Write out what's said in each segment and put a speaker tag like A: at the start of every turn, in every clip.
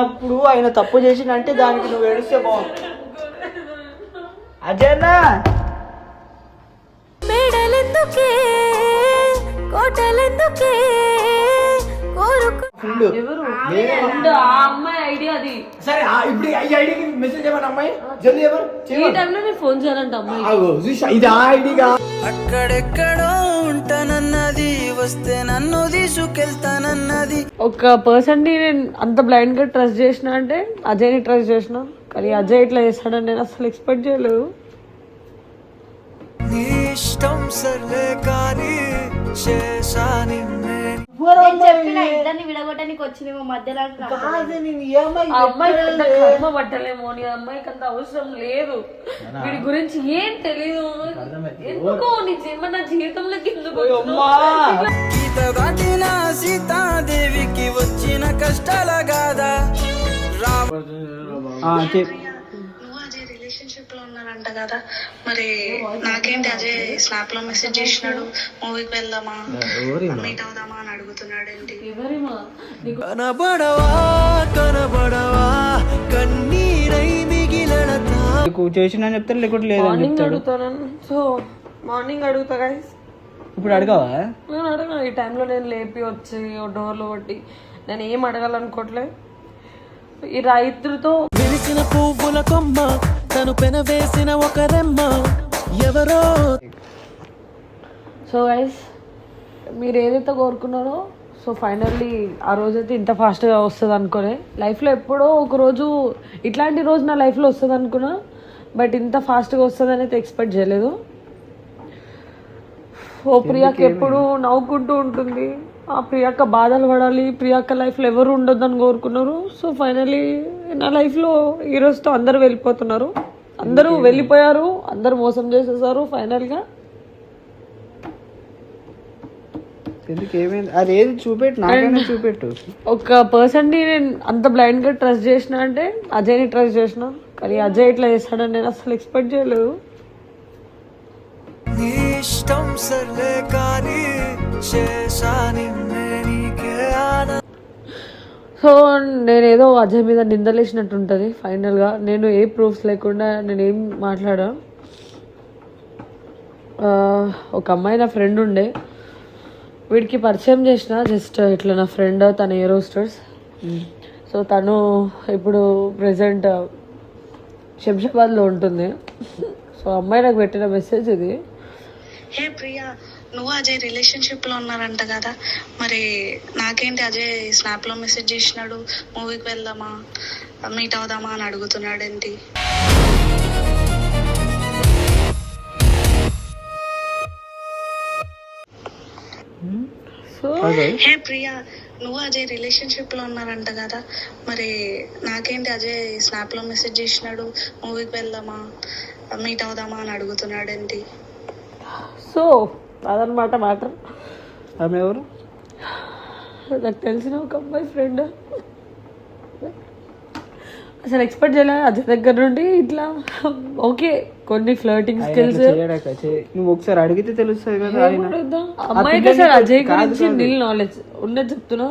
A: అప్పుడు ఆయన తప్పు చేసినంటే దానికి నువ్వు ఏడిస్తే బాగుంది. అజయన్నా
B: మేడలెందుకే కోటలెందుకే అమ్మాయి ఐడియా అది. సరే ఇప్పుడు ఈ ఐడికి మెసేజ్ చేయమని అమ్మాయి జల్దీ ఈ టైంలో నేను ఫోన్ చేయాలంట అమ్మాయి. ఇది ఆ ఐడిగా అక్కడెక్కడో ఉంటానన్నది వస్తే నన్ను తీసుకెళ్తానన్నది. ఒక పర్సన్ ని నేను అంత బ్లైండ్ గా ట్రస్ట్ చేసిన అంటే అజయ్ ని ట్రస్ట్ చేసిన. కానీ అజయ్ ఇట్లా చేస్తాడని నేను అసలు ఎక్స్పెక్ట్ చేయలేదు. ఇష్టం సర్లే కానీ ఇద్దరిని విడగొట్టడానికి వచ్చినేమో మధ్యలో కర్మ పట్టలేమో నీ అమ్మాయికి అంత అవసరం లేదు. వీడి గురించి ఏం తెలీదు. ఎందుకో నీ నా జీవితంలోకి ఎందుకు సీతాదేవికి వచ్చిన కష్టాల కాదా రిలేషన్షిప్ లో ఉన్నారంట కదా, మరి నాకేంటి అజయ్ స్నాప్ లో మెసేజ్ చేసినాడు మూవీకి వెళ్దామా మీట్ అవుదామా అని అడుగుతున్నాడు. ఏంటి
A: చేసిన చెప్తారు లేకుంటే లేదని చెప్తాడు.
B: సో మార్నింగ్ అడుగుతా గైస్.
A: ఇప్పుడు అడగవా?
B: నేను అడగను. ఈ టైంలో నేను లేపి వచ్చి డోర్లో కొట్టి నేను ఏం అడగాలనుకోవట్లే. ఈ రైతులతో వెలిసిన పువ్వుల కొమ్మ తను పెనవేసిన ఒక రెమ్మ ఎవరో. సో గైస్ మీరు ఏదైతే కోరుకున్నారో సో ఫైనల్లీ ఆ రోజైతే ఇంత ఫాస్ట్గా వస్తుంది అనుకోలే. లైఫ్లో ఎప్పుడో ఒక రోజు ఇట్లాంటి రోజు నా లైఫ్లో వస్తుంది అనుకున్నా, బట్ ఇంత ఫాస్ట్గా వస్తుందని అయితే ఎక్స్పెక్ట్ చేయలేదు. ఓ ప్రియాకి ఎప్పుడు నవ్వుకుంటూ ఉంటుంది. ఆ ప్రియాక బాధలు పడాలి, ప్రియాక లైఫ్లో ఎవరు ఉండొద్దని కోరుకున్నారు. సో ఫైనల్లీ నా లైఫ్లో ఈ రోజుతో అందరూ వెళ్ళిపోతున్నారు. అందరూ వెళ్ళిపోయారు, అందరూ మోసం చేసేసారు. ఫైనల్గా
A: అదేది చూపెట్టు, నాకైనా చూపెట్టు.
B: ఒక పర్సన్ ని నేను అంత బ్లైండ్ గా ట్రస్ట్ చేసిన అంటే అజయ్ ని ట్రస్ట్ చేసిన. కానీ అజయ్ ఇట్లా చేస్తాడని నేను అసలు ఎక్స్పెక్ట్ చేయలేదు. సో నేనేదో అజయ్ మీద నిందలేసినట్టు ఉంటుంది. ఫైనల్గా నేను ఏ ప్రూఫ్స్ లేకుండా నేనేం మాట్లాడా. ఒక అమ్మాయి నా ఫ్రెండ్ ఉండే, వీడికి పరిచయం చేసిన జస్ట్ ఇట్లా నా ఫ్రెండ్, తన ఎయిర్ హోస్టర్స్. సో తను ఇప్పుడు ప్రెసెంట్ శంషాబాద్లో ఉంటుంది. సో అమ్మాయి నాకు పెట్టిన మెసేజ్ ఇది.
C: హే ప్రియా, నువ్వు అజయ్ రిలేషన్షిప్ లో ఉన్నారంట కదా, మరి నాకేంటి అజయ్ స్నాప్ లో మెసేజ్ చేసినాడు మూవీకి వెళ్దామా మీట్ అవుదామా అని అడుగుతున్నాడు. ఏంటి హే ప్రియా, నువ్వు అజయ్ రిలేషన్షిప్ లో ఉన్నారంట కదా, మరి నాకేంటి అజయ్ స్నాప్ లో మెసేజ్ చేసినాడు మూవీకి వెళ్దామా మీట్ అవుదామా అని అడుగుతున్నాడు. ఏంటి
B: సో అదనమాట మ్యాటర్.
A: ఆమె ఎవరు?
B: నాకు తెలిసిన ఒక అమ్మాయి ఫ్రెండ్. అసలు ఎక్స్పెక్ట్ చేయలేదు అజయ్ దగ్గర నుండి ఇట్లా. ఓకే కొన్ని ఫ్లర్టింగ్ స్కిల్స్
A: నువ్వు ఒకసారి అడిగితే తెలుస్తుంది కదా.
B: అమ్మాయికి అసలు అజయ్ గురించి నిల్ నాలెడ్జ్ ఉన్నది చెప్తున్నా.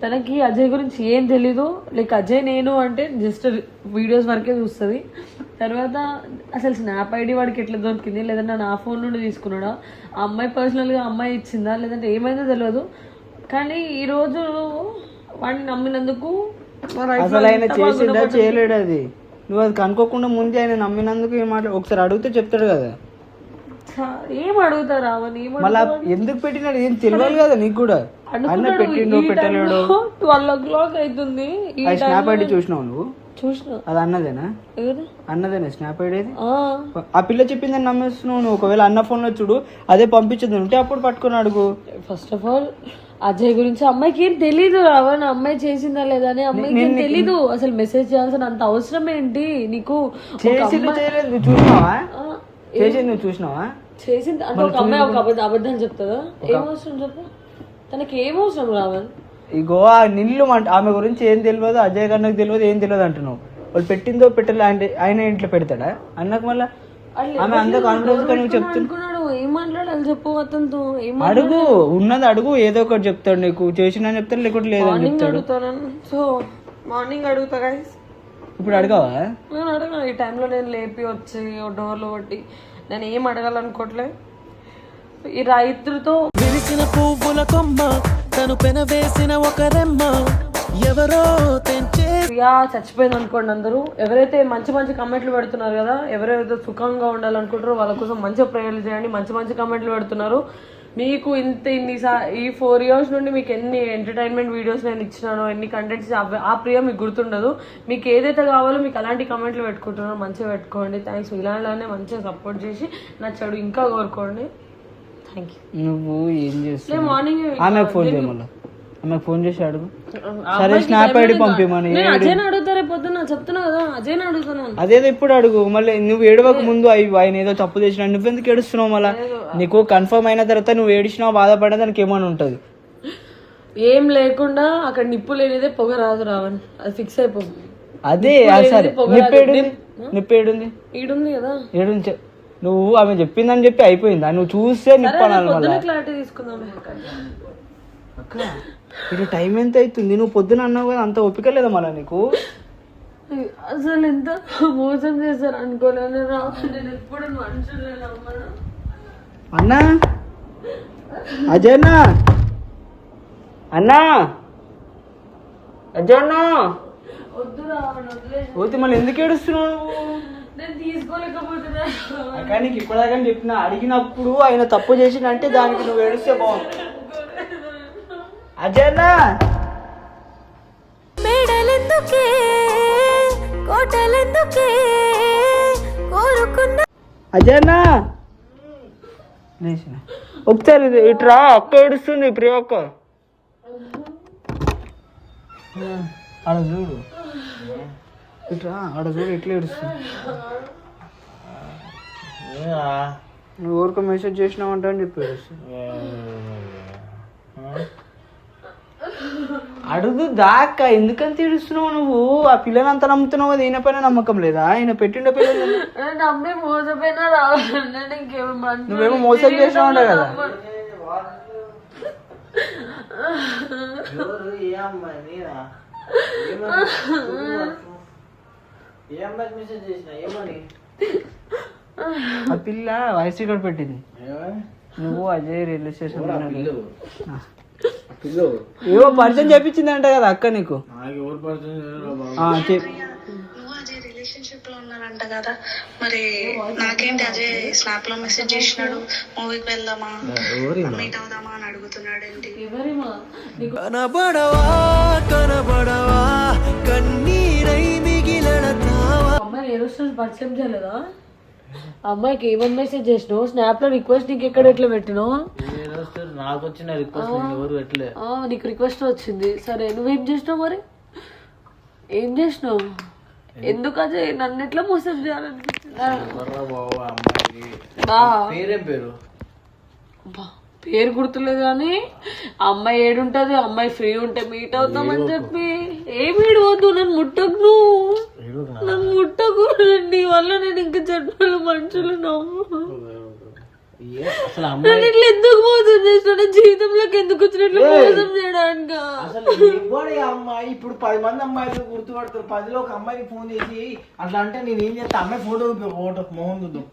B: తనకి అజయ్ గురించి ఏం తెలీదు. లైక్ అజయ్ నేను అంటే జస్ట్ వీడియోస్ వరకే చూస్తుంది. తర్వాత అసలు స్నాప్ ఐడి వాడికి ఎట్లా దొరికింది, లేదంటే నా ఫోన్ నుండి తీసుకున్నాడా, ఆ అమ్మాయి పర్సనల్గా అమ్మాయి ఇచ్చిందా, లేదంటే ఏమైందో తెలియదు. కానీ ఈరోజు వాడిని నమ్మినందుకు
A: అసలు ఆయన చేసిందా చేయలేడు అది నువ్వు అది కనుక్కోకుండా ముందే ఆయన నమ్మినందుకు ఏం ఒకసారి అడిగితే చెప్తాడు కదా.
B: ఏం అడుగుతారు అవన్నీ
A: మళ్ళీ ఎందుకు పెట్టినాడు ఏం తెలియాలి కదా నీకు కూడా. అన్న పెట్టిండు పెట్టలేడు.
B: 12 o'clock అవుతుంది.
A: స్నాప్ ఐడి చూసినావు నువ్వు?
B: చూసిన.
A: అది అన్నదేనా? అన్నదేనా స్నాప్ ఐడి? ఆ పిల్ల చెప్పిందని నమ్మేస్తున్నావు నువ్వు. ఒకవేళ అన్న ఫోన్ లో చూడు అదే పంపించదు ఉంటే అప్పుడు పట్టుకుని అడుగు.
B: ఫస్ట్ ఆఫ్ ఆల్ అజయ్ గురించి అమ్మాయికి ఏం తెలీదు. రావణ అమ్మాయి చేసిందా లేదా అని అమ్మాయికి ఏం తెలీదు. అసలు మెసేజ్ చేయాల్సిన అంత అవసరం ఏంటి నీకు?
A: చూసినావా? చేసింది నువ్వు చూసినావా?
B: చేసింది అంటే ఒక అమ్మాయి ఒక అబద్ధాలు చెప్తుందా? ఏం అవసరం చెప్పు. తనకి ఏం అవసరం రావణ్?
A: ఇగో ఆ నిల్లు ఆమె గురించి ఏం తెలియదు, అజయ్ గారికి తెలియదు, ఏం తెలియదు అంటున్నావు. వాళ్ళు పెట్టిందో పెట్టలే అంటే ఆయన ఇంట్లో పెడతాడా అన్నకు? మళ్ళీ ఆమె అంత కాన్ఫిడెన్స్ గా నువ్వు
B: చెప్తున్నాడు. ఏం మాట్లాడాలి చెప్పు అతనితో.
A: అడుగు ఉన్నది అడుగు, ఏదో ఒకటి చెప్తాడు నీకు. చేసిన చెప్తాడు లేకుంటే లేదని చెప్తాడు.
B: సో మార్నింగ్ అడుగుతా గైస్.
A: ఇప్పుడు అడగవా?
B: నేను అడగను. ఈ టైంలో నేను లేపి వచ్చి డోర్లో కొట్టి నేను ఏం అడగాలనుకోవట్లే. ఈ రైతులతో
D: విరిసిన పువ్వుల కొమ్మ తను పెనవేసిన ఒక రెమ్మ ఎవరో తెంచే
B: ప్రియా చచ్చిపోయింది అనుకోండి అందరూ. ఎవరైతే మంచి మంచి కమెంట్లు పెడుతున్నారు కదా, ఎవరైతే సుఖంగా ఉండాలనుకుంటారో వాళ్ళ కోసం మంచిగా ప్రేయర్లు చేయండి. మంచి మంచి కమెంట్లు పెడుతున్నారు. మీకు ఈ 4 years నుండి మీకు ఎన్ని ఎంటర్టైన్మెంట్ వీడియోస్ నేను ఇచ్చినానో, ఎన్ని కంటెంట్స్, ఆ ప్రియ మీకు గుర్తుండదు. మీకు ఏదైతే కావాలో మీకు అలాంటి కమెంట్లు పెట్టుకుంటున్నారో మంచిగా పెట్టుకోండి. థ్యాంక్స్. ఇలానే మంచిగా సపోర్ట్ చేసి నా చెడు ఇంకా కోరుకోండి. Thank you.
A: నువ్వు ఏం చేస్తావు?
B: మార్నింగ్
A: ఆమెకు ఫోన్ చేయమల్లా, ఆమెకు ఫోన్ చేసి అడుగు. సరే స్నాప్ ఐడి పంపిమని.
B: అజయ్ అడుగుతా రేపు పొద్దున్న, చెప్తున్నా కదా అజయ్ అడుగుతున్నాను.
A: అదేదో ఇప్పుడు అడుగు. మళ్ళీ నువ్వు ఏడవక ముందు ఆయన ఏదో తప్పు చేసినా నువ్వెందుకు ఏడుస్తున్నావు? మళ్ళీ నీకు కన్ఫర్మ్ అయిన తర్వాత నువ్వు ఏడిచినావు, బాధపడినా దానికి ఏమైనా ఉంటుంది.
B: ఏం లేకుండా అక్కడ నిప్పు లేనిదే పొగ రాదు రావని, అది ఫిక్స్ అయిపోయింది.
A: అదే సరే. నిప్పేడుంది?
B: ఈడుంది కదా.
A: ఏడుంది. నువ్వు ఆమె చెప్పిందని చెప్పి అయిపోయిందా? నువ్వు చూస్తే నిప్పు అనాలి. మళ్ళీ
B: క్లారిటీ తీసుకుందాం.
A: అక్క ఇది టైం ఎంత అవుతుంది? నువ్వు పొద్దున అన్నావు కదా, అంత ఓపిక లేదా మళ్ళీ నీకు?
B: అసలు ఎంత మోసం చేశారు అనుకోలేదు. నేను ఎప్పుడు మనుషులు
A: అన్నా, అజయ్ అన్నా, అన్నా, అజయ్ అన్నా,
B: వద్దు రావణ వదిలేదు.
A: పోతే మళ్ళీ ఎందుకు ఏడుస్తున్నావు నువ్వు?
B: నేను తీసుకోలేకపోతున్నా.
A: కానీ నీకు ఇప్పటిదాకా చెప్పిన, అడిగినప్పుడు ఆయన తప్పు చేసినంటే దానికి నువ్వు ఏడుస్తే బాగుంది. అజయ్ అన్నా,
E: మేడలెందుకే కోటలెందుకే కోరుకున్న
A: అజయ్ అన్నా, ఒకసారి ఇట్రా. అక్క ఏడుస్తుంది, ప్రియ అక్క. ఆడ చూడు, ఇట్రా. ఆడ చూడు ఎట్లా ఏడుస్తుంది. నువ్వు ఎవరికో మెసేజ్ చేసినావంట అని చెప్పి ఏడుస్తుంది. అడుగు దాక్క, ఎందుకంత ఏడుస్తున్నావు నువ్వు? ఆ పిల్లని అంత నమ్ముతున్నావు కదా, ఈయన పైన నమ్మకం లేదా? ఆయన పెట్టిండే పిల్లలు
B: నమ్మి మోసపోయినా రావాలి. ఇంకేమో
A: నువ్వేమో మోసం చేసినావు కదా. ఆ పిల్ల వాయిస్ రికార్డ్ పెట్టింది. నువ్వు అజయ్ రైల్వే స్టేషన్ ఏవో పరిచయం చెప్పించిందంట కదా అక్క నీకు.
C: నువ్వు అజయ్ రిలేషన్షిప్ లో ఉన్నారంట కదా, మరి నాకేంటి? అజయ్ స్నాప్ లో మెసేజ్ చేసినాడు, మూవీకి వెళ్దామా, మీట్ అవుదామా అని అడుగుతున్నాడు ఏంటి?
D: కనబడవా కనబడవా కన్నీరై మిగిలడతావా.
B: అమ్మాయి ఏ రోజు పరిచయం చేయలేదా? అమ్మాయికి ఏమని మెసేజ్ చేసినావు? స్నాప్ లో రిక్వెస్ట్ నీకు ఎక్కడ ఎట్లా పెట్టినావు?
A: నాకు వచ్చిన రిక్వెస్ట్
B: నీకు రిక్వెస్ట్ వచ్చింది. సరే నువ్వేం చేసినావు? మరి ఏం చేసినావు? ఎందుకు అజయ్ నన్ను ఎట్లా మోసం చేయాలనిపించింది? పేరు గుర్తులేదు కానీ అమ్మాయి ఏడుంటది, అమ్మాయి ఫ్రీ ఉంటే మీట్ అవుతామని చెప్పి. ఏం ఏడవద్దు, నన్ను ముట్టకు, నువ్వు నన్ను ముట్టకు. నీ వల్ల నేను ఇంకా చెడ్డలు మనుషులు నన్ను ఇట్లా ఎందుకు మోసం చేసిన? జీవితంలోకి ఎందుకు వచ్చినట్లు మోసం చేయడానికి?
A: అమ్మాయి ఇప్పుడు 10 మంది అమ్మాయిలు గుర్తుపడతారు. 10లో ఒక అమ్మాయికి ఫోన్ చేసి అట్లా అంటే నేను ఏం చేస్తా? అమ్మాయి ఫోటో మొహం చూద్దాం.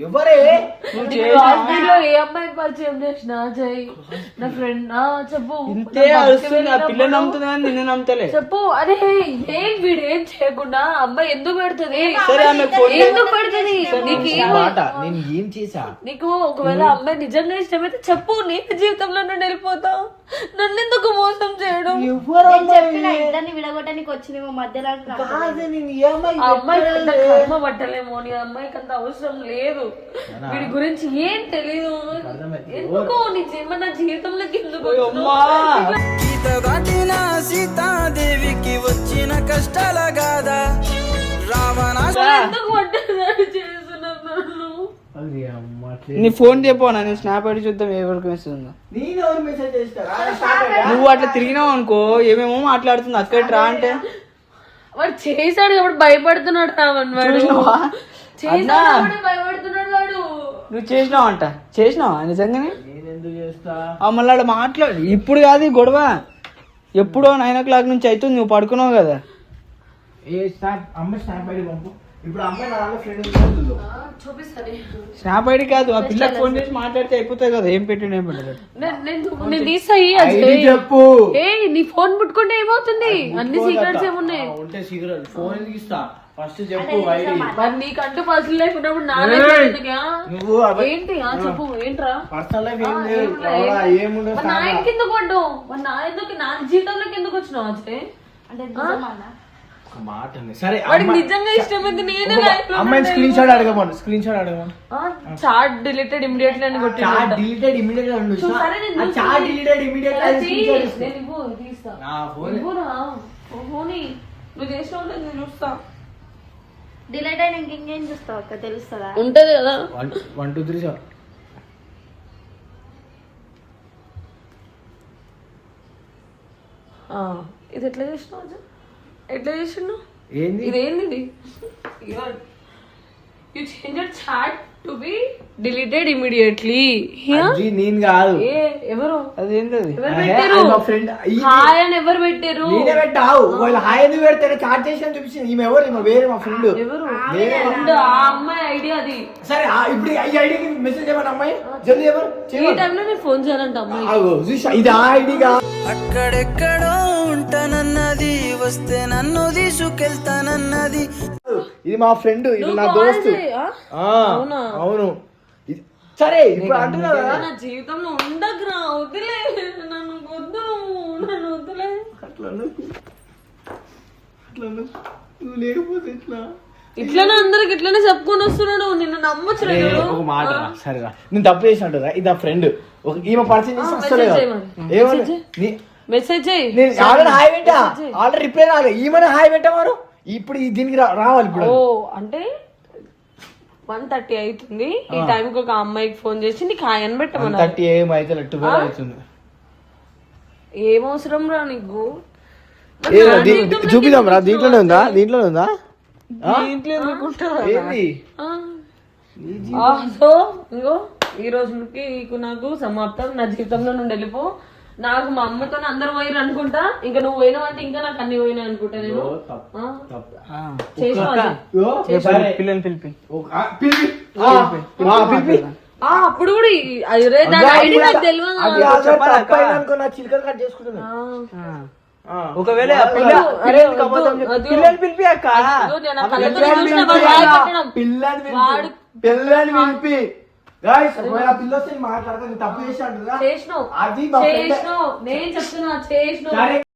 A: ఎవరే
B: ఏ అమ్మాయి పరిచయం చేసిన? అజయ్ నా ఫ్రెండ్. చెప్పు.
A: ఇంతే అరుస్తుంది. ఆ పిల్ల నమ్ముతుంది కానీ నిన్ను నమ్ముతలే.
B: చెప్పు. అరే ఏం వీడు ఏం చేయకుండా అమ్మాయి ఎందుకు పెడుతుంది? ఎందుకు పెడుతుంది?
A: నేను ఏం చేసా?
B: నీకు ఒకవేళ అమ్మాయి నిజంగా ఇష్టమైతే చెప్పు, నేను జీవితంలో నుండి వెళ్ళిపోతా. నన్ను ఎందుకు మోసం చేయడం?
E: ఇద్దరిని విడగొట్టడానికి వచ్చినేమో మధ్యలో.
B: అమ్మాయి కర్మ పట్టలేమో. నీ అమ్మాయికి అంత అవసరం లేదు. వీడి గురించి ఏం తెలీదు. ఎందుకు నీ నా జీవితంలోకి ఎందుకు
D: గీత దాటిన సీతాదేవికి వచ్చిన కష్టాల గాదా
B: ఎందుకు పట్టారు చేస్తున్నాను?
A: నీ ఫోన్ చెప్పా, నేను స్నాప్ ఐడి చూద్దాం ఎవరికి మెసేజ్ ఉందో. నువ్వు అట్లా తిరిగినావు అనుకో ఏమేమో మాట్లాడుతుంది. అక్కడ రా అంటే
B: వాడు చేశాడు కాబట్టి భయపడుతున్నాడు. భయపడుతున్నాడు వాడు.
A: నువ్వు చేసినావు అంట. చేసినావా నిజంగానే? మళ్ళీ ఆడ మాట్లాడు. ఇప్పుడు కాదు ఈ గొడవ, ఎప్పుడో 9 o'clock నుంచి అవుతుంది. నువ్వు పడుకున్నావు కదా. స్నాప్ ఐడి కాదు, ఆ పిల్లకి ఫోన్ చేసి మాట్లాడితే అయిపోతాయి కదా. ఏం పెట్టిండు ఏం పెట్టలేదు.
B: నేను తీసాయి
F: చెప్పు.
B: నీ ఫోన్ పుట్టుకుంటే ఏమవుతుంది? అన్ని సీక్రెట్స్ ఏమున్నాయి?
F: ఉంటే సీక్రెట్ ఫోన్ ఇస్తా. ఫస్ట్ చెప్పు ఐడి.
B: నీకంటూ పర్సనల్ లైఫ్ ఉన్నప్పుడు నా లైఫ్
F: నువ్వు
B: ఏంటి? చెప్పు ఏంట్రా
F: పర్సనల్ లైఫ్ ఏం లేదు. ఏముండదు.
B: నా ఇంటికి ఎందుకు పడ్డావు? నా ఎందుకు నా జీవితంలోకి ఎందుకు వచ్చినావు అజయ్?
E: అంటే నిజమా అన్న?
F: మాట సరే,
B: వాడికి నిజంగా ఇష్టమైంది నేనే లైఫ్ లో
F: అమ్మాయి స్క్రీన్ షాట్ అడగమను. స్క్రీన్ షాట్ అడగమను.
B: చాట్ డిలీటెడ్ ఇమిడియట్లీ అని కొట్టి
F: చాట్ డిలీటెడ్ ఇమిడియట్ గా ఉండు.
B: సరే నేను
F: ఆ చాట్ డిలీటెడ్ ఇమిడియట్ గా స్క్రీన్ షాట్ ఇస్తా.
B: నేను ఇవ్వు తీస్తా.
F: నా ఫోన్
B: ఇవ్వురా ఫోని నువ్వు చేసినావు నేను చూస్తా.
E: డిలీట్ అయినా ఇంకేం చూస్తావు అక్క, తెలుస్తుందా?
B: ఉంటది కదా.
F: 1 2 3 4
B: ఇది ఎట్లా చేసినావు అజయ్? ఎట్లా చేసినావు?
F: ఏంది
B: ఇదేంది? You change chat to be deleted immediately.
F: అది నేను కాదు.
B: ఎవరు?
A: అదేంది?
B: ఎవరు పెట్టారు?
F: మా ఫ్రెండ్
B: హాయ్ అని ఎవరు పెట్టారు?
F: నేనే పెట్టావు. వాళ్ళు హాయ్ ఎందుకు పెడతాడు? చాట్ చేసి అని చూపించింది. ఈమె ఎవరు? ఈమె వేరే మా ఫ్రెండ్.
B: ఎవరు?
F: వేరే
B: ఆ అమ్మాయి ఐడియా అది.
F: సరే ఇప్పుడు ఈ ఐడికి మెసేజ్ చేయమని అమ్మాయి జల్దీ ఎవరు
B: ఈ టైంలో నేను ఫోన్ చేయాలంట అమ్మాయి.
F: ఇది ఆ ఐడిగా.
D: అక్కడెక్కడో ఉంటానన్నది, వస్తే నన్ను తీసుకెళ్తానన్నది.
F: ఇది మా ఫ్రెండ్, ఇది నా దోస్తు.
B: అవునా?
F: అవును. సరే ఇప్పుడు అంటున్నా కదా.
B: నా జీవితంలో ఉండకురా, వదిలే నన్ను, వద్దు నన్ను వదిలే.
F: అట్లా నువ్వు లేకపోతే ఇట్లా
B: ఇట్లనే అందరికి ఇట్లనే చెప్పుకొని వస్తున్నాడు. నిన్ను నమ్మొచ్చు.
F: ఒక మాట సరేరా, నేను తప్పు చేసినట్టురా. ఇది నా ఫ్రెండ్. ఈమె పరిచయం చేసి వస్తలేదు.
B: మెసేజ్ చేయి.
F: నేను ఆల్రెడీ హాయ్ పెట్టా, ఆల్రెడీ రిప్లై రాలే. ఈమెను హాయ్ పెట్టామారు. ఇప్పుడు దీనికి రావాలి ఇప్పుడు.
B: ఓ అంటే 1:30 అవుతుంది. ఈ టైంకి ఒక అమ్మాయికి ఫోన్ చేసి నీకు హాయ్ అని పెట్టమన్నా.
F: 30 ఏమైతే 12 అవుతుంది.
B: ఏం అవసరం రా నీకు?
F: చూపిద్దాం రా. దీంట్లోనే ఉందా? దీంట్లోనే ఉందా?
B: ఇంట్లో
F: ఏంది?
B: సో ఇంకో ఈ రోజుకి నీకు నాకు సమాప్తం. నా జీవితంలో నుండి వెళ్ళిపో. నాకు మా అమ్మతో అందరు పోయిరు అనుకుంటా. ఇంకా నువ్వు పోయినావు అంటే ఇంకా నాకు అన్ని పోయినా అనుకుంటా. నేను
A: పిల్లల్ని పిలిపి
B: అప్పుడు కూడా
F: చిలకలు కట్ చేసుకుంటున్నా.
A: ఒకవేళ పిల్లల్ని పిలిపి అక్క,
F: పిల్లని పిలిపి పిల్ల వస్తే మాట్లాడతా. తప్పు చేసి అంటున్నా.
B: చేసినావు. నేను చెప్తున్నా చేసినావు.